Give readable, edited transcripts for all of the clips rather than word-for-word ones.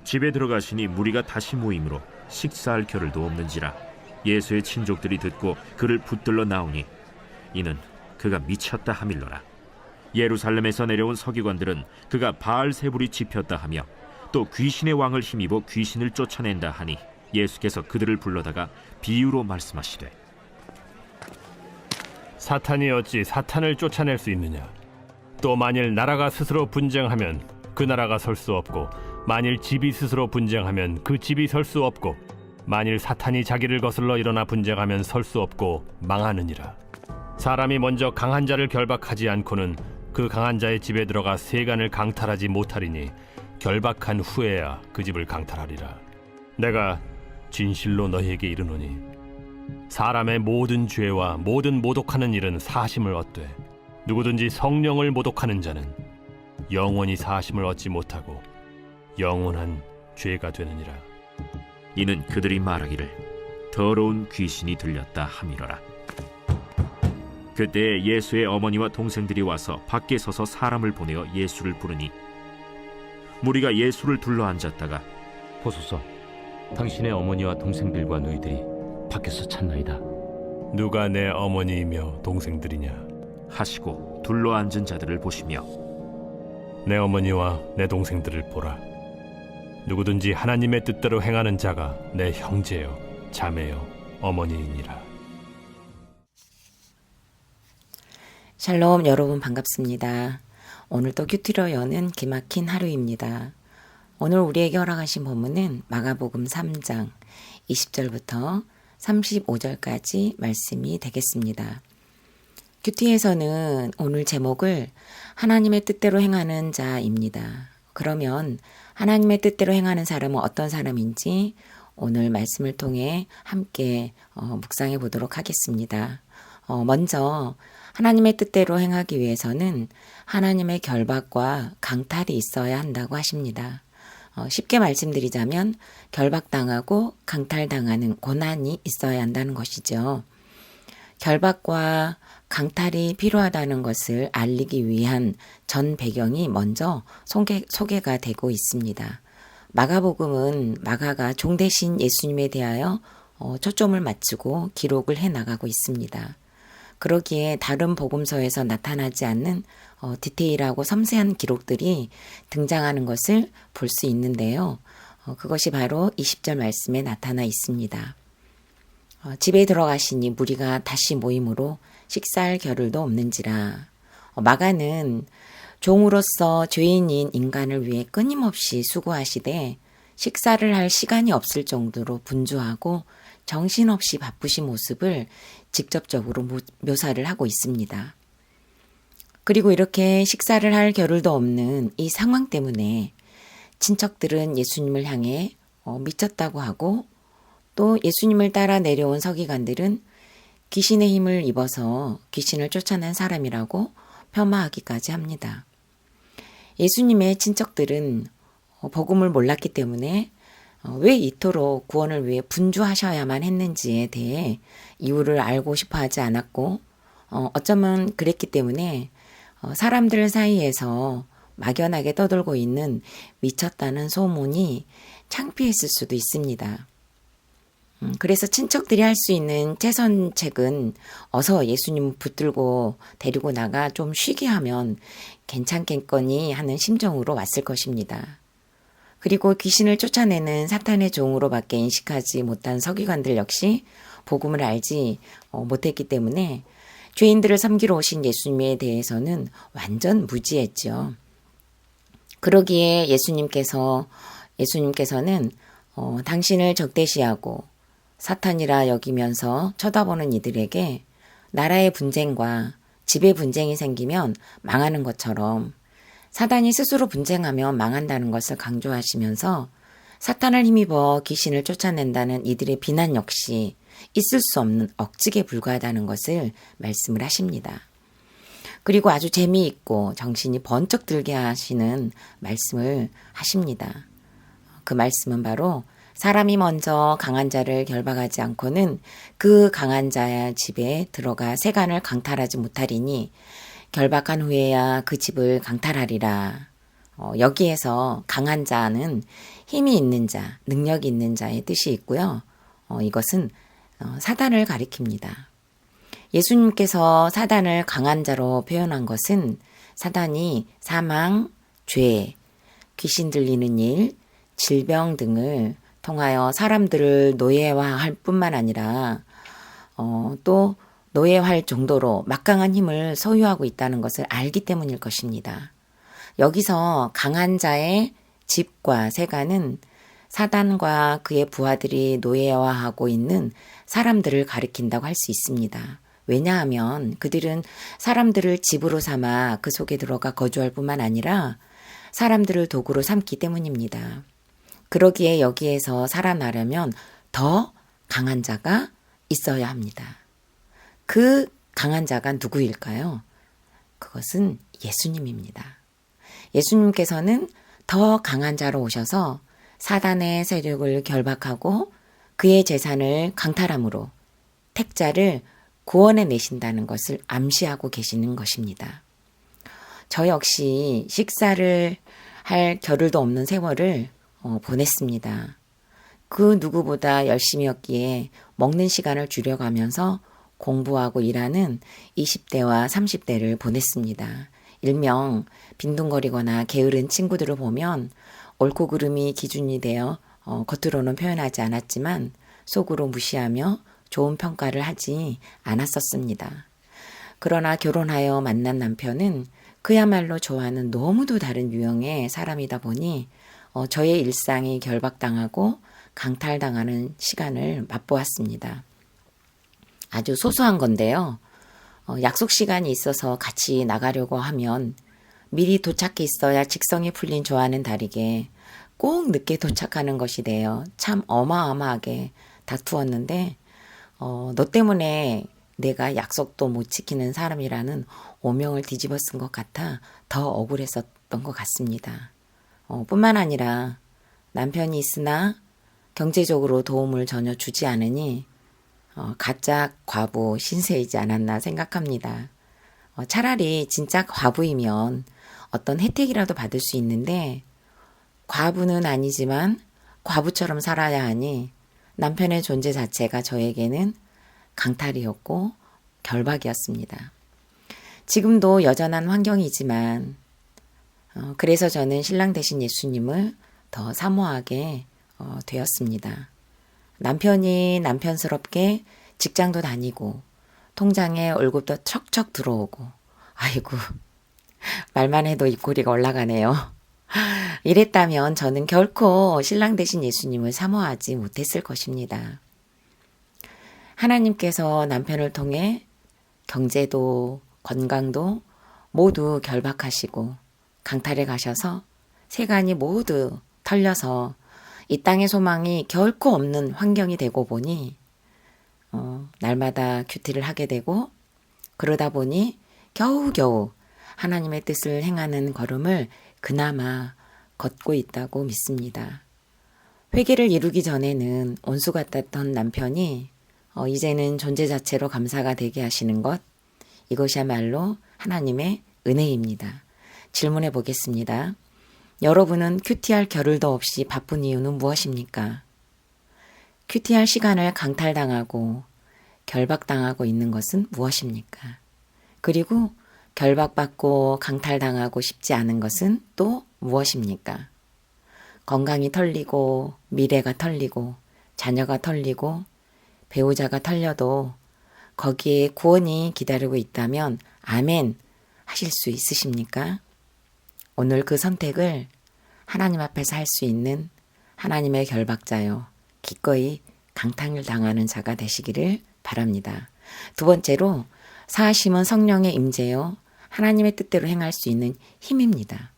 집에 들어가시니 무리가 다시 모이므로 식사할 겨를도 없는지라. 예수의 친족들이 듣고 그를 붙들러 나오니 이는 그가 미쳤다 하밀러라. 예루살렘에서 내려온 서기관들은 그가 바알세불이 집혔다 하며 또 귀신의 왕을 힘입어 귀신을 쫓아낸다 하니 예수께서 그들을 불러다가 비유로 말씀하시되, 사탄이 어찌 사탄을 쫓아낼 수 있느냐? 또 만일 나라가 스스로 분쟁하면 그 나라가 설 수 없고, 만일 집이 스스로 분쟁하면 그 집이 설 수 없고, 만일 사탄이 자기를 거슬러 일어나 분쟁하면 설 수 없고 망하느니라. 사람이 먼저 강한 자를 결박하지 않고는 그 강한 자의 집에 들어가 세간을 강탈하지 못하리니 결박한 후에야 그 집을 강탈하리라. 내가 진실로 너희에게 이르노니 사람의 모든 죄와 모든 모독하는 일은 사심을 얻되 누구든지 성령을 모독하는 자는 영원히 사심을 얻지 못하고 영원한 죄가 되느니라. 이는 그들이 말하기를 더러운 귀신이 들렸다 함이로라. 그때 예수의 어머니와 동생들이 와서 밖에 서서 사람을 보내어 예수를 부르니 무리가 예수를 둘러 앉았다가 보소서, 당신의 어머니와 동생들과 너희들이 밖에서 찾나이다. 누가 내 어머니이며 동생들이냐? 하시고 둘러 앉은 자들을 보시며 내 어머니와 내 동생들을 보라. 누구든지 하나님의 뜻대로 행하는 자가 내 형제요 자매요 어머니이니라. 샬롬, 여러분 반갑습니다. 오늘도 큐티로 여는 기막힌 하루입니다. 오늘 우리에게 허락하신 본문은 마가복음 3장 20절부터 35절까지 말씀이 되겠습니다. 큐티에서는 오늘 제목을 하나님의 뜻대로 행하는 자입니다. 그러면 하나님의 뜻대로 행하는 사람은 어떤 사람인지 오늘 말씀을 통해 함께 묵상해 보도록 하겠습니다. 먼저 하나님의 뜻대로 행하기 위해서는 하나님의 결박과 강탈이 있어야 한다고 하십니다. 쉽게 말씀드리자면 결박당하고 강탈당하는 고난이 있어야 한다는 것이죠. 결박과 강탈이 필요하다는 것을 알리기 위한 전 배경이 먼저 소개가 되고 있습니다. 마가복음은 마가가 종 대신 예수님에 대하여 초점을 맞추고 기록을 해나가고 있습니다. 그러기에 다른 복음서에서 나타나지 않는 디테일하고 섬세한 기록들이 등장하는 것을 볼 수 있는데요. 그것이 바로 20절 말씀에 나타나 있습니다. 집에 들어가시니 무리가 다시 모임으로 식사할 겨를도 없는지라. 마가는 종으로서 죄인인 인간을 위해 끊임없이 수고하시되 식사를 할 시간이 없을 정도로 분주하고 정신없이 바쁘신 모습을 직접적으로 묘사를 하고 있습니다. 그리고 이렇게 식사를 할 겨를도 없는 이 상황 때문에 친척들은 예수님을 향해 미쳤다고 하고, 또 예수님을 따라 내려온 서기관들은 귀신의 힘을 입어서 귀신을 쫓아낸 사람이라고 폄하하기까지 합니다. 예수님의 친척들은 복음을 몰랐기 때문에 왜 이토록 구원을 위해 분주하셔야만 했는지에 대해 이유를 알고 싶어 하지 않았고, 어쩌면 그랬기 때문에 사람들 사이에서 막연하게 떠돌고 있는 미쳤다는 소문이 창피했을 수도 있습니다. 그래서 친척들이 할 수 있는 최선책은 어서 예수님 붙들고 데리고 나가 좀 쉬게 하면 괜찮겠거니 하는 심정으로 왔을 것입니다. 그리고 귀신을 쫓아내는 사탄의 종으로밖에 인식하지 못한 서기관들 역시 복음을 알지 못했기 때문에 죄인들을 섬기러 오신 예수님에 대해서는 완전 무지했죠. 그러기에 예수님께서는 당신을 적대시하고 사탄이라 여기면서 쳐다보는 이들에게 나라의 분쟁과 집의 분쟁이 생기면 망하는 것처럼 사단이 스스로 분쟁하며 망한다는 것을 강조하시면서 사탄을 힘입어 귀신을 쫓아낸다는 이들의 비난 역시 있을 수 없는 억측에 불과하다는 것을 말씀을 하십니다. 그리고 아주 재미있고 정신이 번쩍 들게 하시는 말씀을 하십니다. 그 말씀은 바로 사람이 먼저 강한 자를 결박하지 않고는 그 강한 자의 집에 들어가 세간을 강탈하지 못하리니 결박한 후에야 그 집을 강탈하리라. 여기에서 강한 자는 힘이 있는 자, 능력이 있는 자의 뜻이 있고요. 이것은 사단을 가리킵니다. 예수님께서 사단을 강한 자로 표현한 것은 사단이 사망, 죄, 귀신 들리는 일, 질병 등을 통하여 사람들을 노예화할 뿐만 아니라 또 노예할 정도로 막강한 힘을 소유하고 있다는 것을 알기 때문일 것입니다. 여기서 강한 자의 집과 세간은 사단과 그의 부하들이 노예화하고 있는 사람들을 가리킨다고 할 수 있습니다. 왜냐하면 그들은 사람들을 집으로 삼아 그 속에 들어가 거주할 뿐만 아니라 사람들을 도구로 삼기 때문입니다. 그러기에 여기에서 살아나려면 더 강한 자가 있어야 합니다. 그 강한 자가 누구일까요? 그것은 예수님입니다. 예수님께서는 더 강한 자로 오셔서 사단의 세력을 결박하고 그의 재산을 강탈함으로 택자를 구원해 내신다는 것을 암시하고 계시는 것입니다. 저 역시 식사를 할 겨를도 없는 세월을 보냈습니다. 그 누구보다 열심히 였기에 먹는 시간을 줄여가면서 공부하고 일하는 20대와 30대를 보냈습니다. 일명 빈둥거리거나 게으른 친구들을 보면 옳고 그름이 기준이 되어 겉으로는 표현하지 않았지만 속으로 무시하며 좋은 평가를 하지 않았었습니다. 그러나 결혼하여 만난 남편은 그야말로 저와는 너무도 다른 유형의 사람이다 보니 저의 일상이 결박당하고 강탈당하는 시간을 맛보았습니다. 아주 소소한 건데요. 약속 시간이 있어서 같이 나가려고 하면 미리 도착해 있어야 직성이 풀린 저와는 다르게 꼭 늦게 도착하는 것이 되어 참 어마어마하게 다투었는데 너 때문에 내가 약속도 못 지키는 사람이라는 오명을 뒤집어 쓴 것 같아 더 억울했었던 것 같습니다. 뿐만 아니라 남편이 있으나 경제적으로 도움을 전혀 주지 않으니 가짜 과부 신세이지 않았나 생각합니다. 차라리 진짜 과부이면 어떤 혜택이라도 받을 수 있는데 과부는 아니지만 과부처럼 살아야 하니 남편의 존재 자체가 저에게는 강탈이었고 결박이었습니다. 지금도 여전한 환경이지만 그래서 저는 신랑 되신 예수님을 더 사모하게 되었습니다. 남편이 남편스럽게 직장도 다니고 통장에 월급도 척척 들어오고 아이고 말만 해도 입꼬리가 올라가네요. 이랬다면 저는 결코 신랑 되신 예수님을 사모하지 못했을 것입니다. 하나님께서 남편을 통해 경제도 건강도 모두 결박하시고 강탈해 가셔서 세간이 모두 털려서 이 땅의 소망이 결코 없는 환경이 되고 보니 날마다 큐티를 하게 되고 그러다 보니 겨우겨우 하나님의 뜻을 행하는 걸음을 그나마 걷고 있다고 믿습니다. 회개를 이루기 전에는 온수 같았던 남편이 이제는 존재 자체로 감사가 되게 하시는 것, 이것이야말로 하나님의 은혜입니다. 질문해 보겠습니다. 여러분은 큐티할 겨를도 없이 바쁜 이유는 무엇입니까? 큐티할 시간을 강탈당하고 결박당하고 있는 것은 무엇입니까? 그리고 결박받고 강탈당하고 싶지 않은 것은 또 무엇입니까? 건강이 털리고 미래가 털리고 자녀가 털리고 배우자가 털려도 거기에 구원이 기다리고 있다면 아멘 하실 수 있으십니까? 오늘 그 선택을 하나님 앞에서 할 수 있는 하나님의 결박자요. 기꺼이 강탈을 당하는 자가 되시기를 바랍니다. 두 번째로 사하심은 성령의 임재요. 하나님의 뜻대로 행할 수 있는 힘입니다.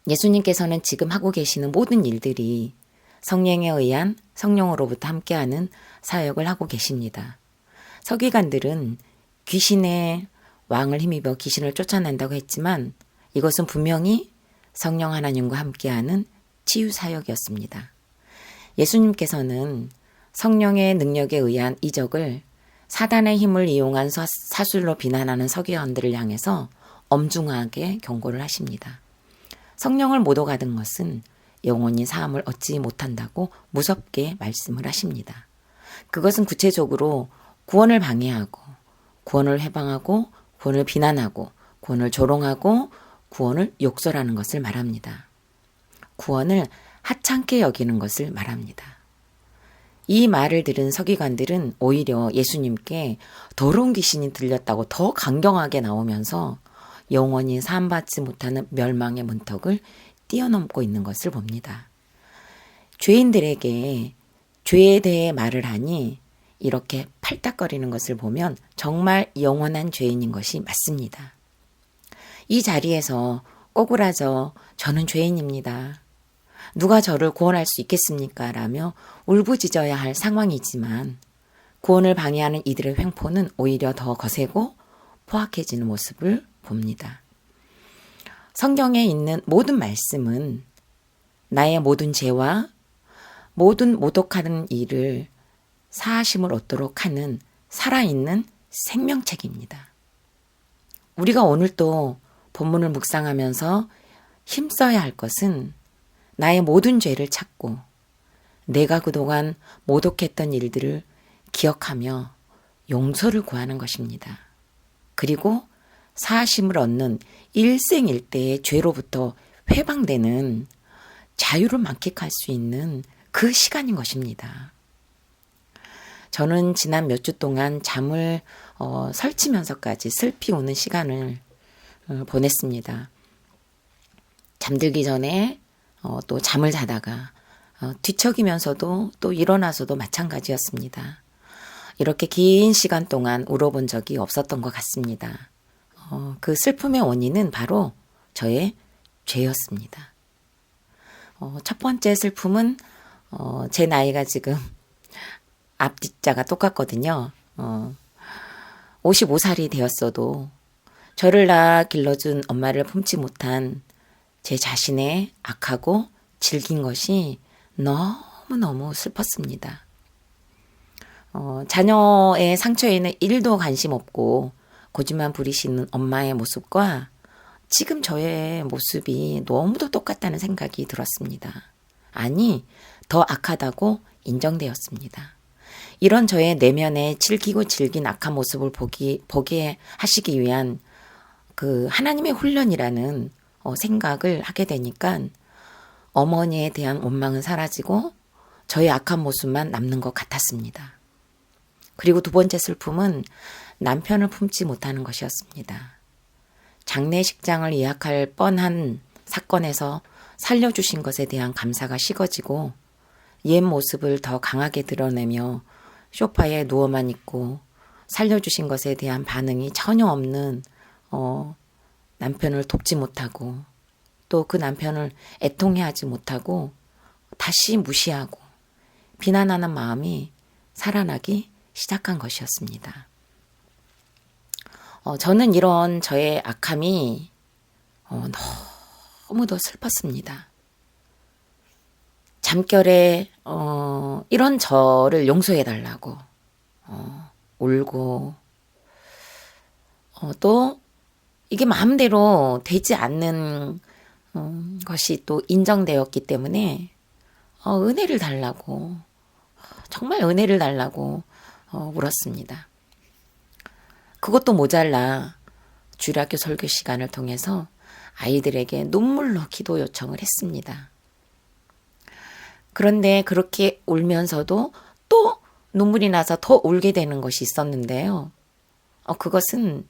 예수님께서는 지금 하고 계시는 모든 일들이 성령에 의한 성령으로부터 함께하는 사역을 하고 계십니다. 서기관들은 귀신의 왕을 힘입어 귀신을 쫓아낸다고 했지만 이것은 분명히 성령 하나님과 함께하는 치유 사역이었습니다. 예수님께서는 성령의 능력에 의한 이적을 사단의 힘을 이용한 사술로 비난하는 서기관들을 향해서 엄중하게 경고를 하십니다. 성령을 못 얻은 것은 영원히 사함을 얻지 못한다고 무섭게 말씀을 하십니다. 그것은 구체적으로 구원을 방해하고, 구원을 회방하고, 구원을 비난하고, 구원을 조롱하고, 구원을 욕설하는 것을 말합니다. 구원을 하찮게 여기는 것을 말합니다. 이 말을 들은 서기관들은 오히려 예수님께 더러운 귀신이 들렸다고 더 강경하게 나오면서 영원히 사함받지 못하는 멸망의 문턱을 뛰어넘고 있는 것을 봅니다. 죄인들에게 죄에 대해 말을 하니 이렇게 팔딱거리는 것을 보면 정말 영원한 죄인인 것이 맞습니다. 이 자리에서 꼬꾸라져 저는 죄인입니다. 누가 저를 구원할 수 있겠습니까? 라며 울부짖어야 할 상황이지만 구원을 방해하는 이들의 횡포는 오히려 더 거세고 포악해지는 모습을 봅니다. 성경에 있는 모든 말씀은 나의 모든 죄와 모든 모독하는 일을 사하심을 얻도록 하는 살아있는 생명책입니다. 우리가 오늘 또 본문을 묵상하면서 힘써야 할 것은 나의 모든 죄를 찾고 내가 그동안 모독했던 일들을 기억하며 용서를 구하는 것입니다. 그리고 사하심을 얻는 일생일대의 죄로부터 회방되는 자유를 만끽할 수 있는 그 시간인 것입니다. 저는 지난 몇 주 동안 잠을 설치면서까지 슬피 우는 시간을 보냈습니다. 잠들기 전에 또 잠을 자다가 뒤척이면서도 또 일어나서도 마찬가지였습니다. 이렇게 긴 시간 동안 울어본 적이 없었던 것 같습니다. 그 슬픔의 원인은 바로 저의 죄였습니다. 첫 번째 슬픔은 제 나이가 지금 앞뒤자가 똑같거든요. 55살이 되었어도 저를 낳아 길러준 엄마를 품지 못한 제 자신의 악하고 질긴 것이 너무너무 슬펐습니다. 자녀의 상처에는 1도 관심 없고 고집만 부리시는 엄마의 모습과 지금 저의 모습이 너무도 똑같다는 생각이 들었습니다. 아니, 더 악하다고 인정되었습니다. 이런 저의 내면의 질기고 질긴 악한 모습을 보게 하시기 위한 그 하나님의 훈련이라는 생각을 하게 되니까 어머니에 대한 원망은 사라지고 저의 악한 모습만 남는 것 같았습니다. 그리고 두 번째 슬픔은 남편을 품지 못하는 것이었습니다. 장례식장을 예약할 뻔한 사건에서 살려주신 것에 대한 감사가 식어지고 옛 모습을 더 강하게 드러내며 소파에 누워만 있고 살려주신 것에 대한 반응이 전혀 없는 남편을 돕지 못하고 또 그 남편을 애통해하지 못하고 다시 무시하고 비난하는 마음이 살아나기 시작한 것이었습니다. 저는 이런 저의 악함이 너무도 슬펐습니다. 잠결에 이런 저를 용서해달라고 울고 또 이게 마음대로 되지 않는 것이 또 인정되었기 때문에 은혜를 달라고 정말 은혜를 달라고 울었습니다. 그것도 모자라 주일학교 설교 시간을 통해서 아이들에게 눈물로 기도 요청을 했습니다. 그런데 그렇게 울면서도 또 눈물이 나서 더 울게 되는 것이 있었는데요. 그것은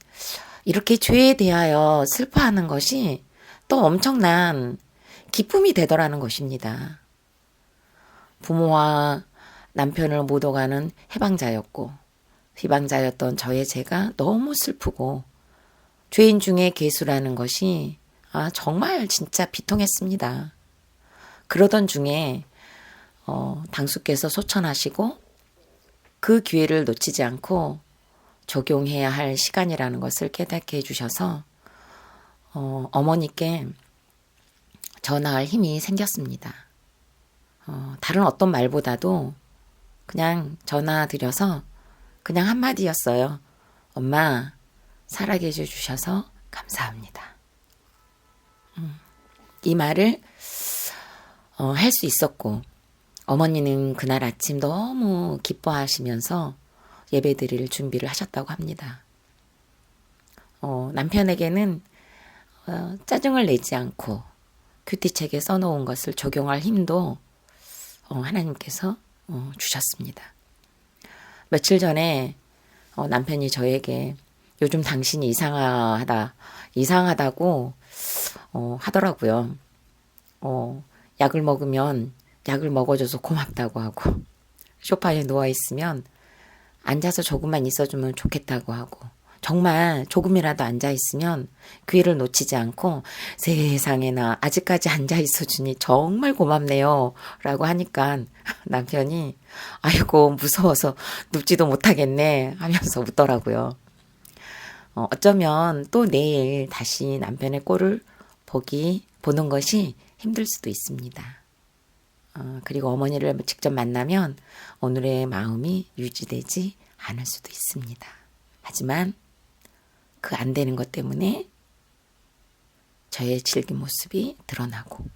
이렇게 죄에 대하여 슬퍼하는 것이 또 엄청난 기쁨이 되더라는 것입니다. 부모와 남편을 못 오가는 해방자였고 비방자였던 저의 죄가 너무 슬프고 죄인 중에 괴수라는 것이 정말 진짜 비통했습니다. 그러던 중에 당수께서 소천하시고 그 기회를 놓치지 않고 적용해야 할 시간이라는 것을 깨닫게 해주셔서 어머니께 전화할 힘이 생겼습니다. 다른 어떤 말보다도 그냥 전화 드려서 그냥 한마디였어요. 엄마, 살아계셔 주셔서 감사합니다. 이 말을 할 수 있었고 어머니는 그날 아침 너무 기뻐하시면서 예배드릴 준비를 하셨다고 합니다. 남편에게는 짜증을 내지 않고 큐티책에 써놓은 것을 적용할 힘도 하나님께서 주셨습니다. 며칠 전에 남편이 저에게 요즘 당신이 이상하다고 하더라고요. 약을 먹으면 약을 먹어줘서 고맙다고 하고 소파에 누워있으면 앉아서 조금만 있어주면 좋겠다고 하고 정말 조금이라도 앉아있으면 기회를 놓치지 않고 세상에나 아직까지 앉아있어주니 정말 고맙네요 라고 하니까 남편이 아이고 무서워서 눕지도 못하겠네 하면서 웃더라고요. 어쩌면 또 내일 다시 남편의 꼴을 보는 것이 힘들 수도 있습니다. 그리고 어머니를 직접 만나면 오늘의 마음이 유지되지 않을 수도 있습니다. 하지만 그 안 되는 것 때문에 저의 질긴 모습이 드러나고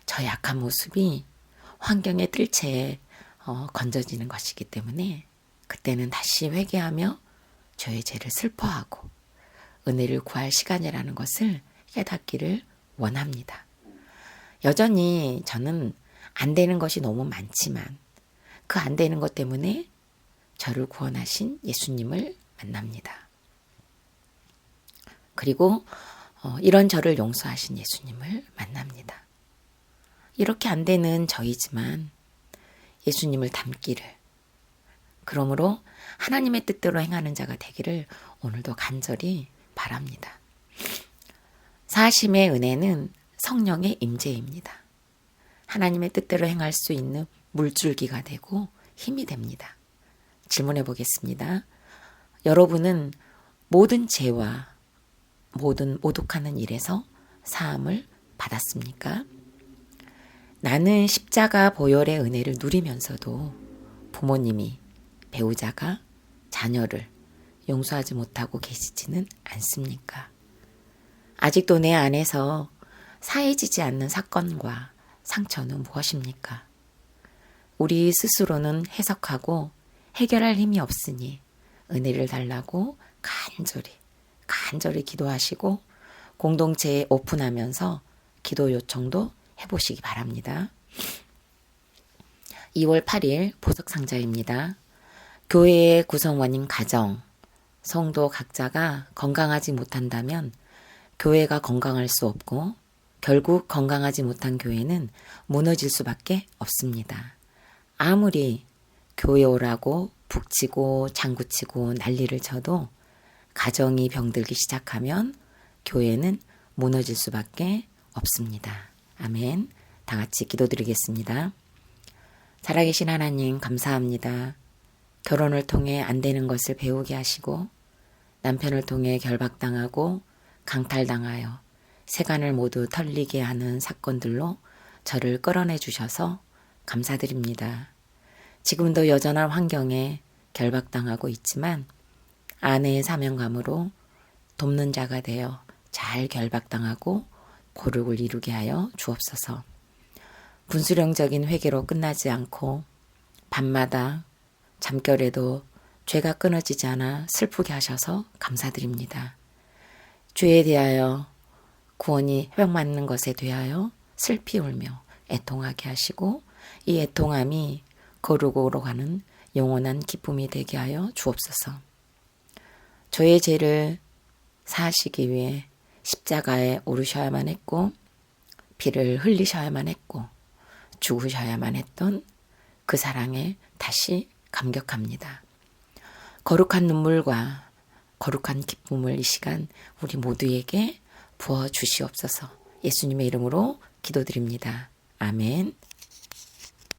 저의 약한 모습이 환경의 뜰채에 건져지는 것이기 때문에 그때는 다시 회개하며 저의 죄를 슬퍼하고 은혜를 구할 시간이라는 것을 깨닫기를 원합니다. 여전히 저는 안 되는 것이 너무 많지만 그 안 되는 것 때문에 저를 구원하신 예수님을 만납니다. 그리고 이런 저를 용서하신 예수님을 만납니다. 이렇게 안 되는 저이지만 예수님을 닮기를, 그러므로 하나님의 뜻대로 행하는 자가 되기를 오늘도 간절히 바랍니다. 사심의 은혜는 성령의 임재입니다. 하나님의 뜻대로 행할 수 있는 물줄기가 되고 힘이 됩니다. 질문해 보겠습니다. 여러분은 모든 죄와 모든 모독하는 일에서 사함을 받았습니까? 나는 십자가 보혈의 은혜를 누리면서도 부모님이, 배우자가 자녀를 용서하지 못하고 계시지는 않습니까? 아직도 내 안에서 사해지지 않는 사건과 상처는 무엇입니까? 우리 스스로는 해석하고 해결할 힘이 없으니 은혜를 달라고 간절히 기도하시고 공동체에 오픈하면서 기도 요청도 해보시기 바랍니다. 2월 8일 보석상자입니다. 교회의 구성원인 가정, 성도 각자가 건강하지 못한다면 교회가 건강할 수 없고 결국 건강하지 못한 교회는 무너질 수밖에 없습니다. 아무리 교회 오라고 북치고 장구치고 난리를 쳐도 가정이 병들기 시작하면 교회는 무너질 수밖에 없습니다. 아멘. 다 같이 기도드리겠습니다. 살아계신 하나님 감사합니다. 결혼을 통해 안 되는 것을 배우게 하시고 남편을 통해 결박당하고 강탈당하여 세간을 모두 털리게 하는 사건들로 저를 끌어내 주셔서 감사드립니다. 지금도 여전한 환경에 결박당하고 있지만 아내의 사명감으로 돕는 자가 되어 잘 결박당하고 고룩을 이루게 하여 주옵소서. 분수령적인 회개로 끝나지 않고 밤마다 잠결에도 죄가 끊어지지 않아 슬프게 하셔서 감사드립니다. 죄에 대하여 구원이 회복받는 것에 대하여 슬피 울며 애통하게 하시고 이 애통함이 거룩으로 가는 영원한 기쁨이 되게 하여 주옵소서. 저의 죄를 사하시기 위해 십자가에 오르셔야만 했고 피를 흘리셔야만 했고 죽으셔야만 했던 그 사랑에 다시 감격합니다. 거룩한 눈물과 거룩한 기쁨을 이 시간 우리 모두에게 부어 주시옵소서. 예수님의 이름으로 기도드립니다. 아멘.